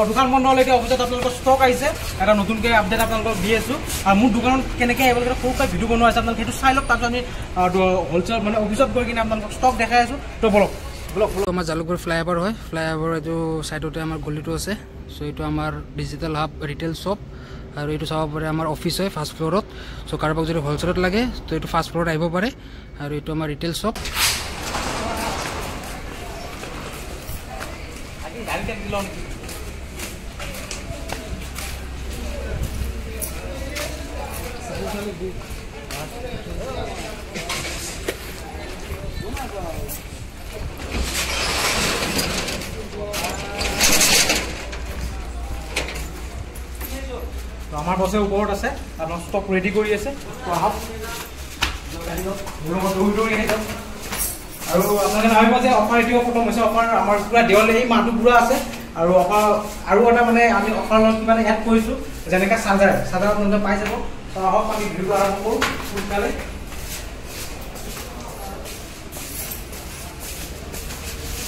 দোকান বন্ধ হ'লে এতিয়া অফিচত আপোনালোকৰ ষ্টক আহিছে এটা নতুনকৈ আপডেট আপোনালোকক দি আছোঁ আৰু মোৰ দোকানত কেনেকৈ আপোনালোকে সৰুকৈ ভিডিঅ' বনোৱা আছে আপোনালোকে সেইটো চাই লওক তাৰপিছত আমি হ'লচেল মানে অফিচত গৈ কিনে আপোনালোকক ষ্টক দেখাই আছোঁ তো বলক আমাৰ জালুকবাৰী ফ্লাইঅভাৰ হয় ফ্লাইঅভাৰ এইটো ছাইডতে আমাৰ গলিটো আছে চ' এইটো আমাৰ ডিজিটেল হাব ৰিটেইল শ্বপ আৰু এইটো চাব পাৰে আমাৰ অফিচ হয় ফাৰ্ষ্ট ফ্ল'ৰত চ' কাৰোবাক যদি হ'লচেলত লাগে তো এইটো ফাৰ্ষ্ট ফ্ল'ৰত আহিব পাৰে আৰু এইটো আমাৰ ৰিটেইল শ্বপ আমাৰ বছে ওপৰত আছে আপোনাৰ ষ্টক ৰেডি কৰি আছে আহক আৰু আপোনালোকে নাভাবিব যে অফাৰ এতিয়াও খতম হৈছে অফাৰ আমাৰ পুৰা দেৱালী এই মাহটো পুৰা আছে আৰু অফাৰ আৰু এটা মানে আমি অফাৰ লগত কিবা এড কৰিছোঁ যেনেকৈ চাৰ্জাৰ আপোনালোকে পাই যাব আহক আমি ভিডিঅ'টো আৰম্ভ কৰোঁ সোনকালে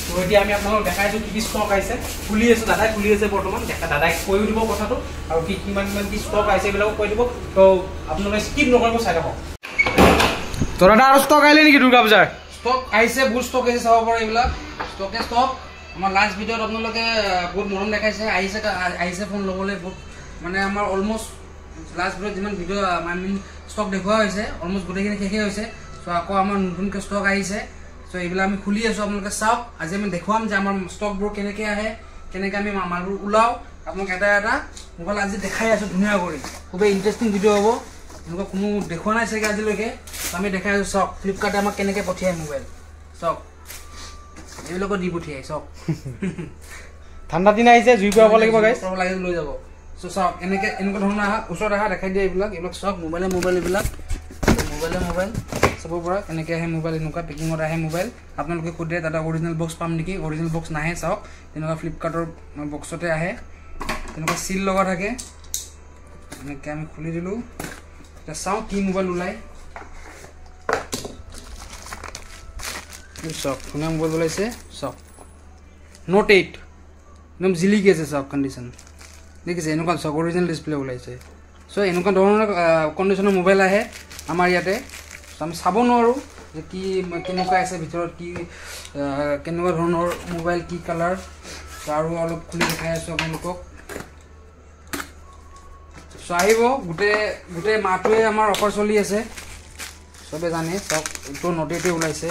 তো এতিয়া আমি আপোনালোকক দেখাইছোঁ কি কি ষ্টক আহিছে খুলি আছোঁ দাদাই খুলি আছে বৰ্তমান দাদাই কৈও দিব কথাটো আৰু কিমান কি ষ্টক আহিছে এইবিলাকো কৈ দিব তো আপোনালোকে স্কিপ নকৰিব চাই থাকক তো দাদা আৰু ষ্টক আহিলে নেকি দুৰ্গা পূজাৰ ষ্টক আহিছে বহুত ষ্টক আহিছে চাব পাৰে এইবিলাক ষ্টক আমাৰ লাষ্ট ভিডিঅ'ত আপোনালোকে বহুত মৰম দেখাইছে আহিছে ফোন ল'বলৈ বহুত মানে আমাৰ অলমষ্ট লাষ্ট ভিডিঅ'ত যিমান ভিডিঅ' ষ্টক দেখুওৱা হৈছে অলমষ্ট গোটেইখিনি শেষেই হৈছে চ' আকৌ আমাৰ নতুনকৈ ষ্টক আহিছে চ' এইবিলাক আমি খুলি আছোঁ আপোনালোকে চাওক আজি আমি দেখুৱাম যে আমাৰ ষ্টকবোৰ কেনেকৈ আহে কেনেকৈ আমি মালবোৰ ওলাওঁ আপোনালোক এটা মোবাইল আজি দেখাই আছোঁ ধুনীয়া কৰি খুবেই ইণ্টাৰেষ্টিং ভিডিঅ' হ'ব এনেকুৱা কোনো দেখুওৱা নাই চাগে আজিলৈকে আমি দেখাই আছোঁ চাওক ফ্লিপকাৰ্টে আমাক কেনেকৈ পঠিয়াই মোবাইল চাওক এইবিলাকো দি পঠিয়াই চাওক ঠাণ্ডা দিন আহিছে জুই পাব লাগিব গাইজ লাগে লৈ যাব চ' চাওক এনেকুৱা ধৰণৰ ওচৰত অহা দেখাই দিয়ে এইবিলাক চাওক মোবাইল এইবিলাক মোবাইল চাব পৰা কেনেকৈ আহে মোবাইল এনেকুৱা পেকিঙত আহে মোবাইল আপোনালোকে সোধে দাদা অৰিজিনেল বক্স পাম নেকি অৰিজিনেল বক্স নাহে চাওক তেনেকুৱা ফ্লিপকাৰ্টৰ বক্সতে আহে তেনেকুৱা চিল লগা থাকে এনেকৈ আমি খুলি দিলোঁ এতিয়া চাওঁ কি মোবাইল ওলায় চাওক ধুনীয়া মোবাইল ওলাইছে চাওক নোট 8 একদম জিলিকি আছে চাওক কণ্ডিশ্যন দেখিছে এনেকুৱা চাওক অৰিজিনেল ডিছপ্লে ওলাইছে চ' এনেকুৱা ধৰণৰ কণ্ডিশ্যনৰ মোবাইল আহে আমাৰ ইয়াতে আমি চাব নোৱাৰোঁ যে কি কেনেকুৱা আছে ভিতৰত কি কেনেকুৱা ধৰণৰ মোবাইল কি কালাৰ আৰু অলপ খুলি দেখাই আছোঁ আপোনালোকক চ' আহিব গোটেই মাহটোৱে আমাৰ অফাৰ চলি আছে চবে জানে চাওক এইটো নটেতে ওলাইছে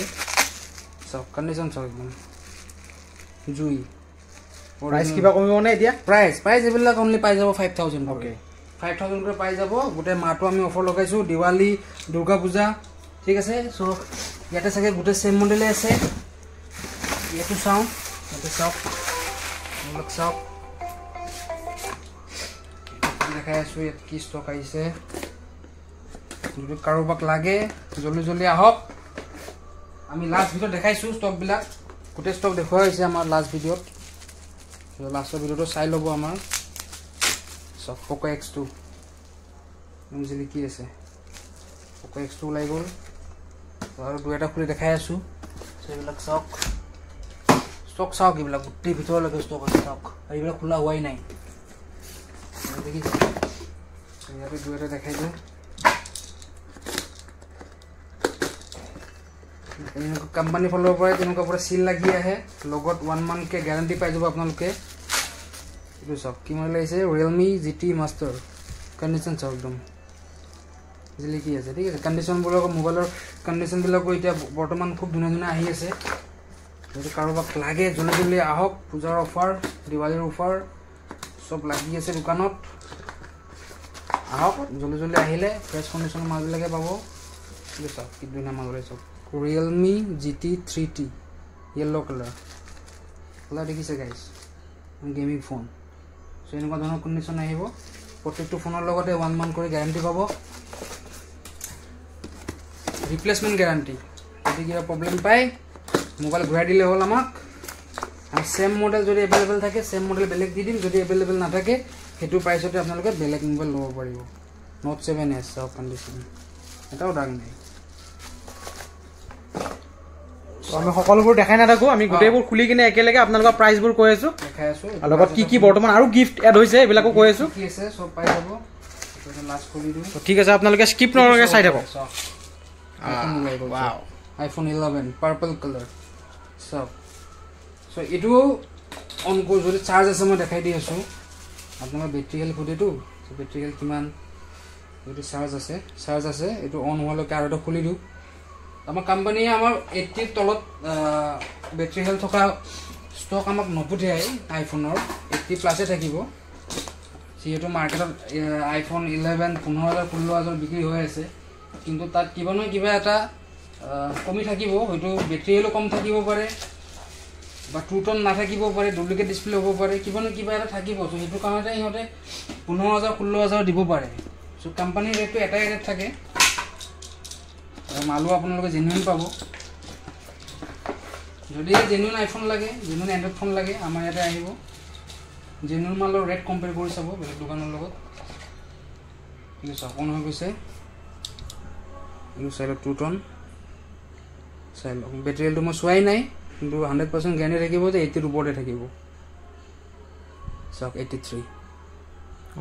চাওক কণ্ডিশ্যন চাওক একদম জুই প্ৰাইচ কিবা কমিব নে এতিয়া প্ৰাইচ এইবিলাক অনলি পাই যাব 5,000 অ'কে 5,000 কৰি পাই যাব গোটেই মাহটো আমি অফাৰ লগাইছোঁ দিৱালী দুৰ্গা পূজা ঠিক আছে চ' ইয়াতে চাগে গোটেই চেম মডেলে আছে ইয়াতে চাওক এইবিলাক চাওক দেখাই আছোঁ ইয়াত কি ষ্টক আহিছে যদি কাৰোবাক লাগে জল্দি আহক আমি লাষ্ট ভিডিঅ'ত দেখাইছোঁ ষ্টকবিলাক গোটেই ষ্টক দেখুওৱা হৈছে আমাৰ লাষ্ট ভিডিঅ'ত লাষ্টৰ ভিডিঅ'টো চাই ল'ব আমাৰ চাওক পক' X2 জিলিকি আছে পক' X2 ওলাই গ'ল আৰু দুটা খুলি দেখাই আছোঁ সেইবিলাক চাওক ষ্টক চাওক এইবিলাক গোটেই ভিতৰলৈকে ষ্টক আছে চাওক আৰু এইবিলাক খোলা হোৱাই নাই দেখিছে ইয়াতে দুটা দেখাই দিওঁ এনেকুৱা কোম্পানীৰ ফালৰ পৰাই তেনেকুৱা পুৰা চিল লাগি আহে লগত 1 মান্থকৈ গেৰাণ্টি পাই যাব আপোনালোকে এইটো চাওক কি মোবাইল আহিছে Realme GT Master কণ্ডিশ্যন চাওক একদম জিলিকি আছে ঠিক আছে কণ্ডিশ্যনবিলাকৰ মোবাইলৰ কণ্ডিশ্যনবিলাকো এতিয়া বৰ্তমান খুব ধুনীয়া আহি আছে যদি কাৰোবাক লাগে জল্দি আহক পূজাৰ অফাৰ দিৱালীৰ অফাৰ চব লাগি আছে দোকানত আহক জল্দি আহিলে ফ্ৰেছ কণ্ডিশ্যনৰ মালবিলাকে পাব ঠিক চাওক কি ধুনীয়া মাল ওলাইছে Realme GT 3T yellow color দেখিছে গাইজ গেমিং ফোন চ' এনেকুৱা ধৰণৰ কণ্ডিশ্যন আহিব প্ৰত্যেকটো ফোনৰ লগতে 1 মান্থ কৰি গেৰাণ্টি পাব ৰিপ্লেচমেণ্ট গেৰাণ্টি যদি কিবা প্ৰব্লেম পায় মোবাইল ঘূৰাই দিলে হ'ল আমাক আৰু চেম মডেল যদি এভেইলেবল থাকে চেম মডেল বেলেগ দি দিম যদি এভেইলেবল নাথাকে সেইটো প্ৰাইচতে আপোনালোকে বেলেগ মোবাইল ল'ব পাৰিব Note 7S চাওক কণ্ডিশ্যন এটাও দাগ নাই আমি সকলোবোৰ দেখাই নাথাকো আমি গোটেইবোৰ খুলি কিনে একেলগে আপোনালোকৰ প্ৰাইচবোৰ কৈ আছো দেখাই আছো আৰু লগত কি বৰ্তমান আৰু গিফট এড হৈছে এইবিলাকো কৈ আছো কি আছে সব পাই যাব এটা লাষ্ট খুলি দিও ঠিক আছে আপোনালোকে স্কিপ নকৰাকৈ চাই থাকক wow iPhone 11 purple colour so এটো অন কৰি যদি চাৰ্জ আছে মই দেখাই দি আছো আপোনাৰ বেটাৰী হেলথ ফুটেটো সো বেটাৰী হেলথ কিমান যদি চাৰ্জ আছে এটো অন হোৱালৈকে আৰু এটা খুলি দিও আমাৰ কোম্পানীয়ে আমাৰ 80 তলত বেটাৰী হেলথ থকা ষ্টক আমাক নপঠিয়াই আইফোনৰ 80 প্লাসে থাকিব যিহেতু মাৰ্কেটত আইফোন 11 15000 16000 বিক্ৰী হৈ আছে কিন্তু তাত কিবা নহয় কিবা এটা কমি থাকিব হয়তো বেটাৰী হেলথ কম থাকিব পাৰে বা টুটন না থাকিব পাৰে ডুপ্লিকেট ডিসপ্লে হ'ব পাৰে কিবা নহয় কিবা এটা থাকিব সো হেতু কাৰণতে ইহঁতে 15000 16000 দিব পাৰে সো কোম্পানীৰ ৰেটটো এটাই ৰেট থাকে মালু আপোনালোকে জেনুইন পাব যদি জেনুইন আইফোন লাগে জেনুইন এন্ড্ৰইড ফোন লাগে আমাৰ ইয়াতে আহিব জেনুইন মালৰ ৰেট কম্পেয়াৰ কৰি চাব বেলেগ দোকানৰ লগত কিন্তু সপন হৈ গৈছে ইউ সাইড টুটন সাইড বেটাৰী হেলথ মই চোৱাই নাই কিন্তু 100% গ্যাৰান্টি থাকিব যে 80 ৰ ওপৰতে থাকিব সক 83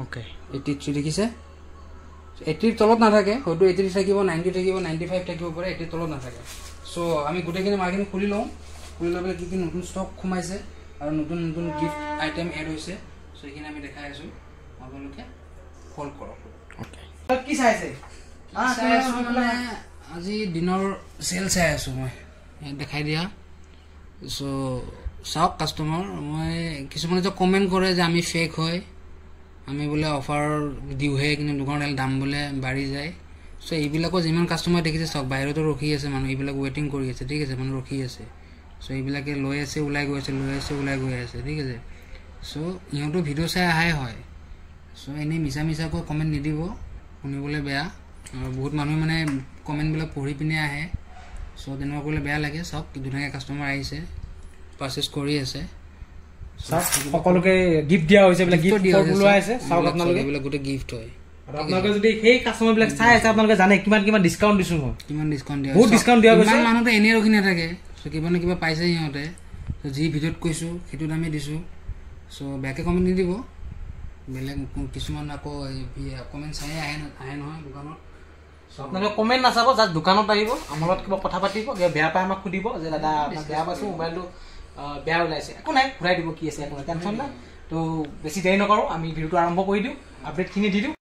ওকে 83 দেখিছে 80 ৰ তলত নাথাকে হয়তো 80 থাকিব 90 থাকিব 95 থাকিব পাৰে 80 ৰ তলত নাথাকে সো আমি গোটেইখিনি মাৰ্কেট খুলি লওঁ খুলি লবলৈ কি নতুন ষ্টক কমাইছে আৰু নতুন নতুন গিফট আইটেম এড হৈছে সো এখিনি আমি দেখাই আছো আপোনালোকে কল কৰক ওকে কি চাইছে মানে আজি দিনৰ সেল চাই আছো মই দেখাই দিয়া সো সাক কাস্টমাৰ মই কিছুমানে তো কমেন্ট কৰে যে আমি ফেক হয় আমি বলে অফাৰ দিউহে কিন্তু দোকানৰ দাম বলে বাঢ়ি যায় সো এইবিলাকো যিমান কাস্টমাৰ দেখিছে সব বাহিৰতো ৰখি আছে মানুহ এইবিলাক ওয়েটিং কৰি আছে ঠিক আছে মানুহ ৰখি আছে সো এইবিলাকে লৈ আছে উলাই গৈ আছে ঠিক আছে সো ইহঁতো ভিডিও চাই আহাই হয় সো এনে মিছা কো কমেন্ট নিদিব শুনিবলৈ বেয়া আৰু বহুত মানুহ মানে কমেন্ট বিলাক পঢ়ি পিনে আহে সো তেনেকুৱা কৰিলে বেয়া লাগে সব দুটাকে কাস্টমাৰ আহিছে পাৰচেজ কৰি আছে সকলোকে গিফট দিয়া হৈছে বলে গিফট ফৰগুলো আছে সব আপোনালোকে এইবিলাক গোটে গিফট হয় আৰু আপোনালোকে যদি সেই কাস্টমাৰ বিলাক চাই আছে আপোনালোকে জানে কিমান ডিসকাউন্ট দিছো মই কিমান ডিসকাউন্ট দিয়া বহুত ডিসকাউন্ট দিয়া গৈছে মানুহটো এনে ৰখি নাথাকে সো কিবা পাইছে ইহঁতে সো যি ভিডিওত কৈছো সেইটো দামে দিছো সো বেকে কমেন্ট নিদিব বেলেগ কিছুমান আকৌ কমেন্ট চাই আহে নহয় দোকানত আপোনালোকে কমেন্ট নাচাব জাস্ট দোকানত আহিব আমাৰ লগত কিবা কথা পাতিব বেয়া পায় আমাক খুদিব যে দাদা আপোনাক বেয়া পাইছো মোবাইলটো বেয়া ওলাইছে একো নাই ঘূৰাই দিব কি আছে একো নাই টেনচন নাই তো বেছি দেৰি নকৰো আমি ভিডিওটো আৰম্ভ কৰি দিও আপডেটখিনি দি দিও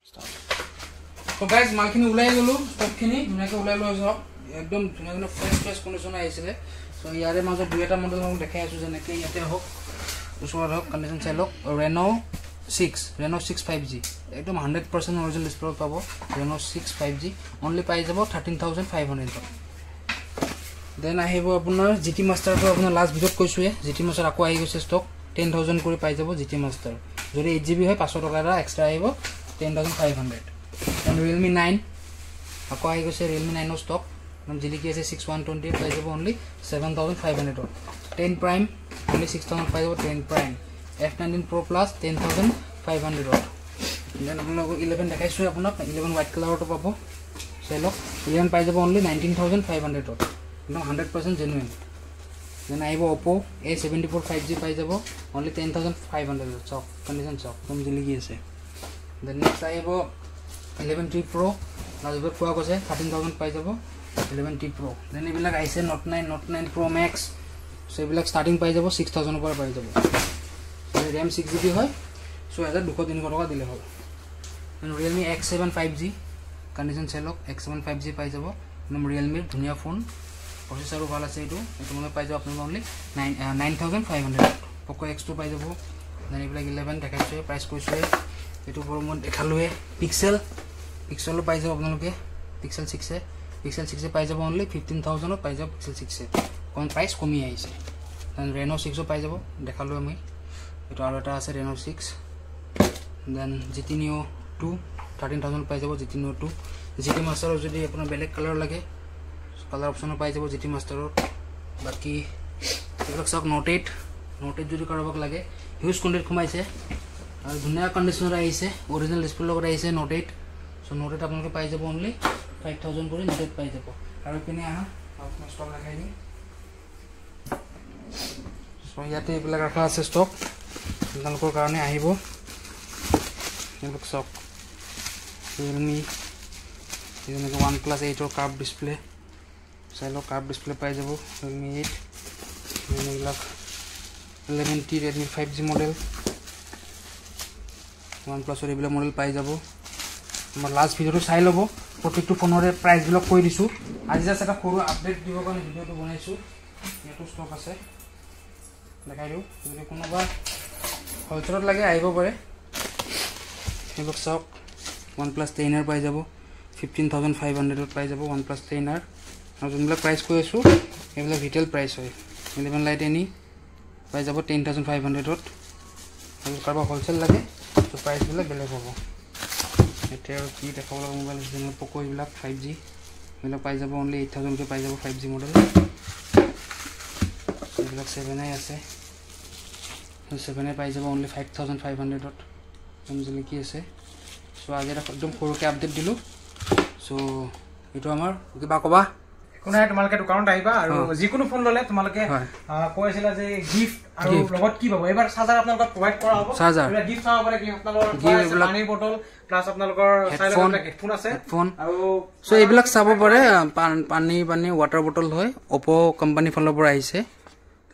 তো গাইজ মালখিনি ওলাই গলো ষ্টকখিনি ধুনীয়াকৈ ওলাই লৈ যাওক একদম ধুনীয়া ফ্ৰেছ কণ্ডিশ্যন আহিছিলে সো ইয়াৰে মাজত দুই এটা মডেল মই দেখাই আছো যেনেকৈ ইয়াতে হওক ওচৰত হওক কণ্ডিশ্যন চাই লওক ৰেনো 6 5G একদম 100% অৰিজিনেল ডিসপ্লে পাব ৰেনো 6 5G অনলি পাই যাব 13500 দেন আহিব আপোনাৰ জিটি মাষ্টাৰটো আপোনাৰ লাষ্ট ভিডিওত কৈছোৱে জিটি মাষ্টাৰ আকৌ আহি গৈছে ষ্টক 10000 কৰি পাই যাব জিটি মাষ্টাৰ যদি 8GB হয় 500 টকা এটা এক্সট্ৰা আহিব 10500 দেন Realme 9 আকৌ আহি গৈছে Realme 9 ৰ ষ্টক নাম জিলিকি আছে 6128 পাই যাব অনলি 7500 10 প্ৰাইম অনলি 6000 পাই যাব 10 prime F19 Pro Plus 10500 then আপোনাক 11 দেখাইছো আপোনাক 11 হোৱাইট কালাৰটো পাব চেলক 11 পাই যাব অনলি 19500 একদম 100% জেনুইন দেন আহিব Oppo A74 5G পাই যাব অনলি 10500 চক কণ্ডিশ্যন চক কম জিলিকি আছে দেন নেক্সট আহিব 11T Pro লাজবে কোৱা কৈছে 13000 পাই যাব 11T Pro দেন এইবিলাক আহিছে Note 9 Pro Max সেইবিলাক ষ্টাৰ্টিং পাই যাব 6000 পৰা পাই যাব RAM 6GB হয় 6200 টকা দিলে হ'ল Realme X7 5G condition চেলক X7 5G পাই যাব নাম Realme ধুনীয়া ফোন প্ৰচেছৰো ভাল আছে এটো মানে পাই যাব আপোনালোক অনলি 9500 Poco X2 পাই যাব দেন এইবিলাক 11 দেখাইছো প্ৰাইস কৈছো এটো বৰমন দেখালোৱে পিক্সেল পাই যাব আপোনালোকে পিক্সেল 6 পাই যাব অনলি 15000 পাই যাব পিক্সেল 6 কোন প্ৰাইস কমি আহিছে দেন Reno 6 পাই যাব দেখালো আমি এটো আৰু এটা আছে Reno 6 দেন GT Neo 2 13000 পাই যাব GT Neo 2 GT Master যদি আপোনাৰ বেলেগ কালাৰ লাগে কালাৰ অপচন পাই যাব GT Master বাকি এইবিলাক সব Note 8 যদি কাৰোবাক লাগে হিউজ কন্টেন্ট কমাইছে আৰু ধুনীয়া কণ্ডিশ্যনৰ আহিছে অৰিজিনেল ডিসপ্লে লগত আহিছে Note 8 সো Note 8 আপোনালোকে পাই যাব অনলি 5000 কৰি Note 8 পাই যাব আৰু পিনে আহা আপোনাৰ ষ্টক দেখাই দিম সো ইয়াতে এইবিলাক ৰাখা আছে ষ্টক আপোনালোকৰ কাৰণে আহিব এইবিলাক চক ৰিয়েলমি যেনেকৈ OnePlus 8ৰ কাৰ্ভ ডিছপ্লে চাইলক কাৰ্ভ ডিছপ্লে পাই যাব ৰিয়েলমি 8 এইবিলাক 11T Redmi 5G মডেল OnePlusৰ এইবিলাক মডেল পাই যাব আমাৰ লাষ্ট ভিডিঅ'টো চাই ল'ব প্ৰত্যেকটো ফোনৰে প্ৰাইচবিলাক কৈ দিছোঁ আজি জাষ্ট এটা সৰু আপডেট দিবৰ কাৰণে ভিডিঅ'টো বনাইছোঁ ইয়াতো ষ্টক আছে দেখাই দিওঁ যদি কোনোবা হ'লচেলত লাগে আহিব পাৰে এইবিলাক চাওক OnePlus 10R পাই যাব 15,500ত পাই যাব OnePlus 10R আৰু যোনবিলাক প্ৰাইচ কৈ আছোঁ এইবিলাক ৰিটেইল প্ৰাইচ হয় 11 Lite এনি পাই যাব 10,500ত আৰু কাৰোবাৰ হ'লচেল লাগে তো প্ৰাইচবিলাক বেলেগ হ'ব এতিয়া আৰু কি দেখাব লগা মোবাইল আছে যেনে প'ক' এইবিলাক 5G এইবিলাক পাই যাব অনলি 8,000কে পাই যাব 5G মডেল এইবিলাক 7i আছে 7i পাই যাব অনলি 5,500ত বুজিলে কি আছে চ' আজি এটা একদম সৰুকৈ আপডেট দিলোঁ চ' এইটো আমাৰ কিবা ক'বা একো নাই তোমালোকে দোকানত আহিবা আৰু যিকোনো ফোন ল'লে তোমালোকে কৈ আছিলা যে গিফ্ট আৰু লগত কি পাব এবাৰ চাৰ্জাৰ আপোনালোকক প্ৰভাইড কৰা হ'ব চাৰ্জাৰ গিফ্ট চাব পাৰে কি আপোনালোকৰ পানী বটল প্লাছ আপোনালোকৰ হেডফোন আছে আৰু চ' এইবিলাক চাব পাৰে পানী ৱাটাৰ বটল হয় অপ' কোম্পানীৰ ফালৰ পৰা আহিছে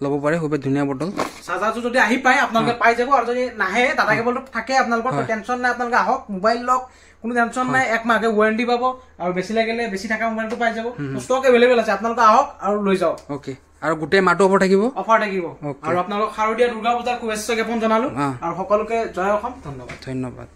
ল'ব পাৰে খুব ধুনীয়া বটল চাৰ্জাৰটো যদি আহি পায় আপোনালোকে পাই যাব আৰু যদি নাহে টাটা কেবলটো থাকে আপোনালোকৰ টেনশ্যন নাই আপোনালোকে আহক মোবাইল লওক কোনো টেনশ্যন নাই এক মাহকে ৱাৰেণ্টি পাব আৰু বেছি লাগিলে বেছি থকা মোবাইলটো পাই যাব ষ্টক এভেইলেবল আছে আপোনালোকে আহক আৰু লৈ যাওক অ'কে আৰু গোটেই মাহটো অফাৰ থাকিব আৰু আপোনালোকক শাৰদীয়া দুৰ্গা পূজাৰ শুভেচ্ছা জ্ঞাপন জনালো আৰু সকলোকে জয় অসম ধন্যবাদ